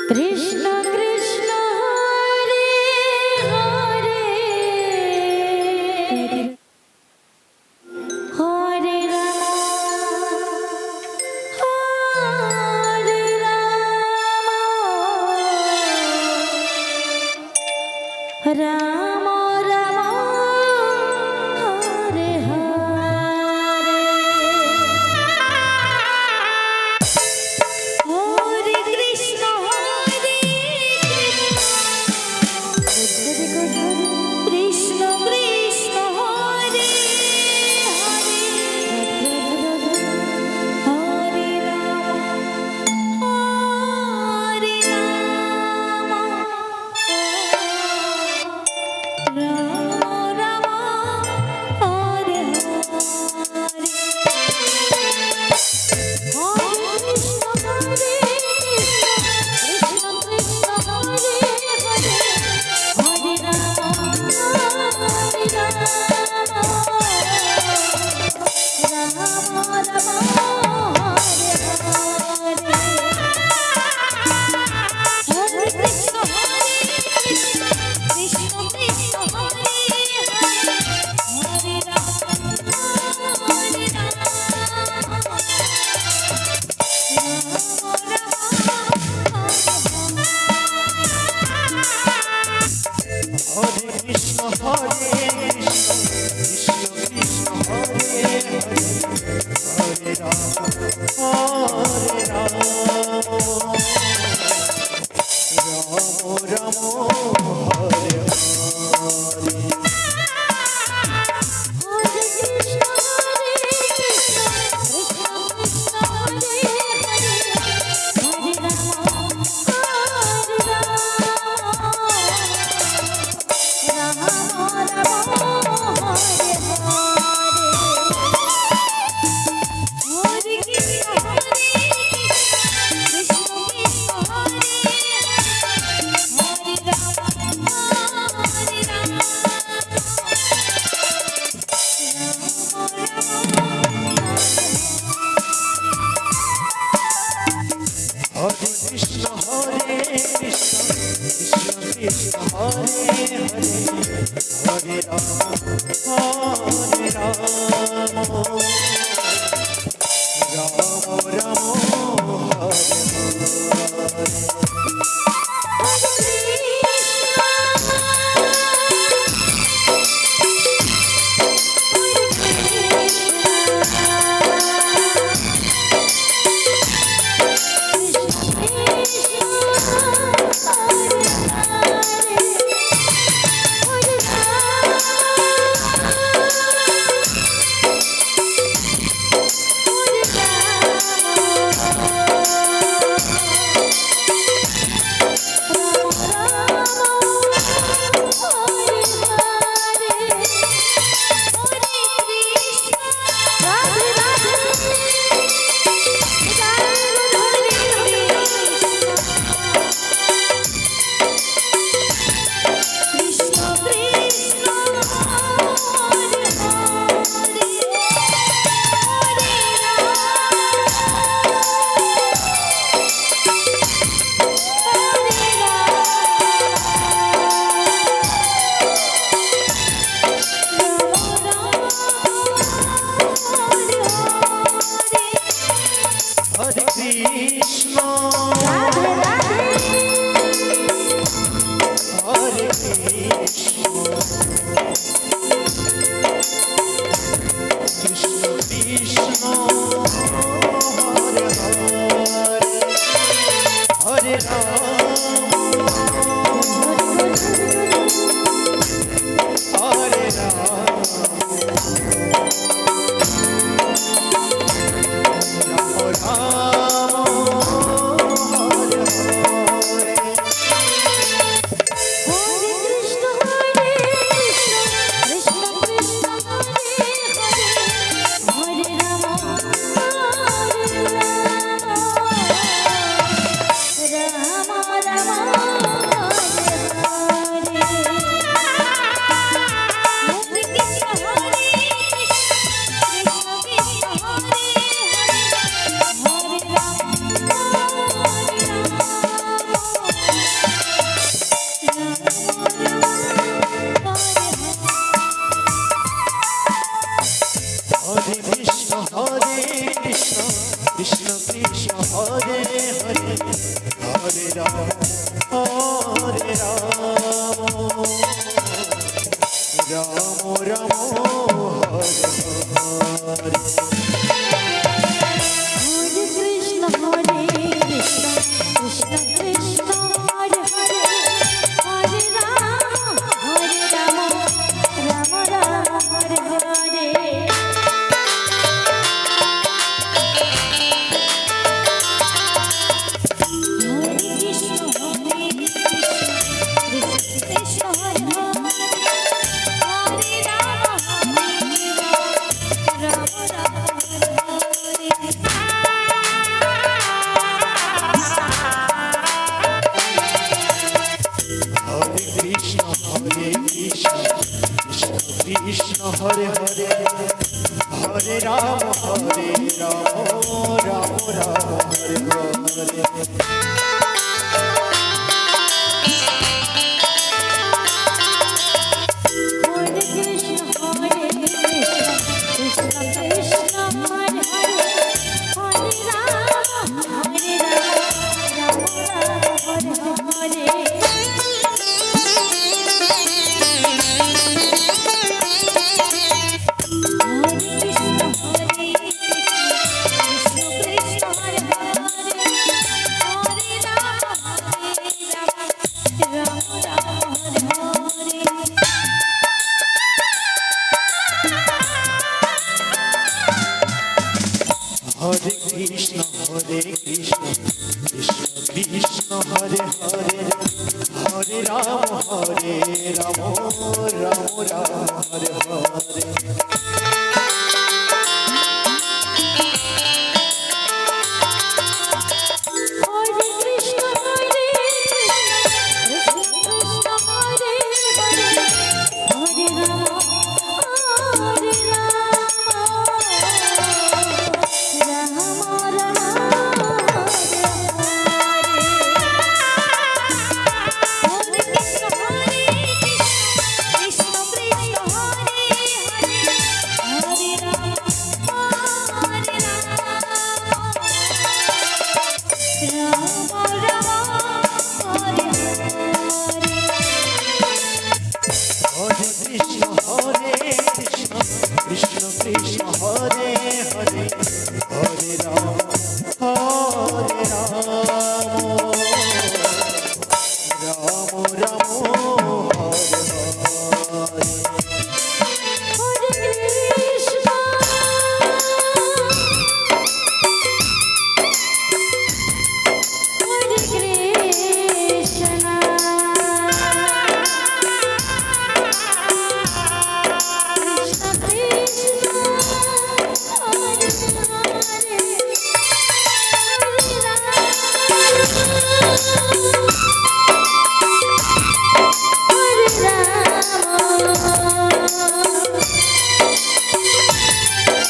Krishna Krishna Hare Hare Hare Ram Ram Ram Hare Hare Hare Krishna Hare Krishna Krishna Hare Hare Hare Ram Ram Ram Hare Hare Hare Ram Hare Ram Ram Ram Hare Hare Hare Krishna, Hare Krishna, Krishna Krishna, Hare Hare, Hare Rama, Hare Rama, Rama Rama, Hare Hare. Hare Krishna, Hare Krishna, Krishna Krishna, Hare Hare, Hare Rama, Hare Rama, Rama Rama, Hare Hare. Hare Krishna Krishna Krishna Hare Hare Hare Ram Ram Ram Hare Hare Hare Krishna, Hare Krishna, Krishna Krishna, Hare Hare, Hare Rama, Hare Rama, Rama Rama, Hare Hare. Hare Krishna, Hare Krishna, Krishna Krishna, Hare Hare, Hare Rama, Rama Rama, Hare Hare. Hare Krishna Krishna Krishna Hare Hare Hare Ram Ram Ram Hare Hare Hare Krishna, Hare Krishna, Krishna Krishna, Hare Hare, Hare Rama, Hare Rama, Rama Rama, Hare Hare. Hare Krishna, Hare Krishna, Krishna Krishna, Hare Hare, Hare Rama, Hare Rama, Rama Rama, Hare Hare. Hare Krishna Krishna Krishna Hare Hare Hare Ram Ram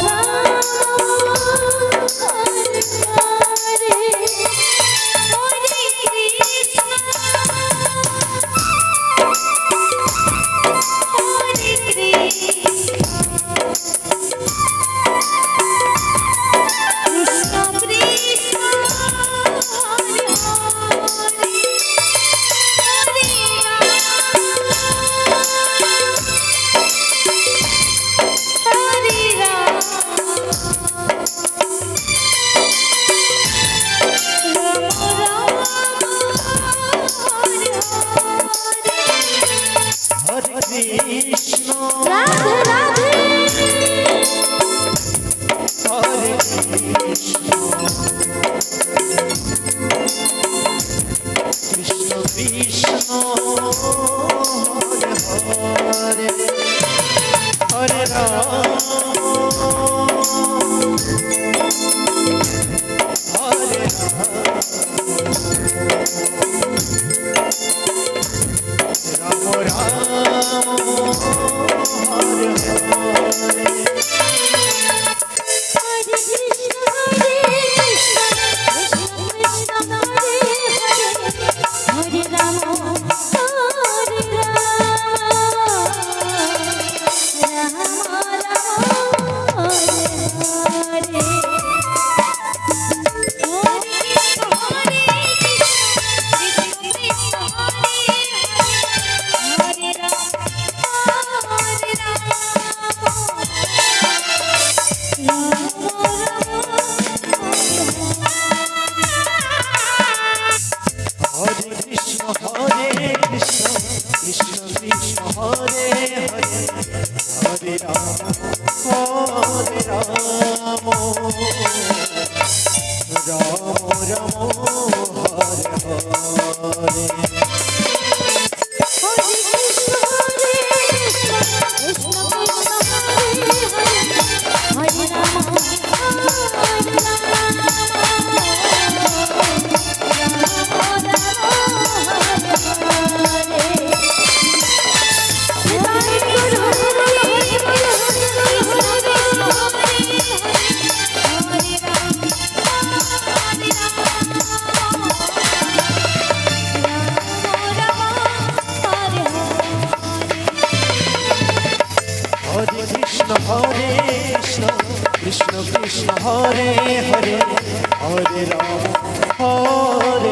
Ram Hare Hare Hare Krishna, Hare Krishna, Krishna Krishna, Hare Hare, Hare Hare Hare Hare Ram Hare Ram Ram Ram Hare Hare Hare Krishna Hare Krishna Krishna Krishna Hare Hare Hare Ram Hare Ram Ram Ram Hare Hare Hare Krishna Hare Krishna Krishna Krishna Hare Hare Hare Ram Hare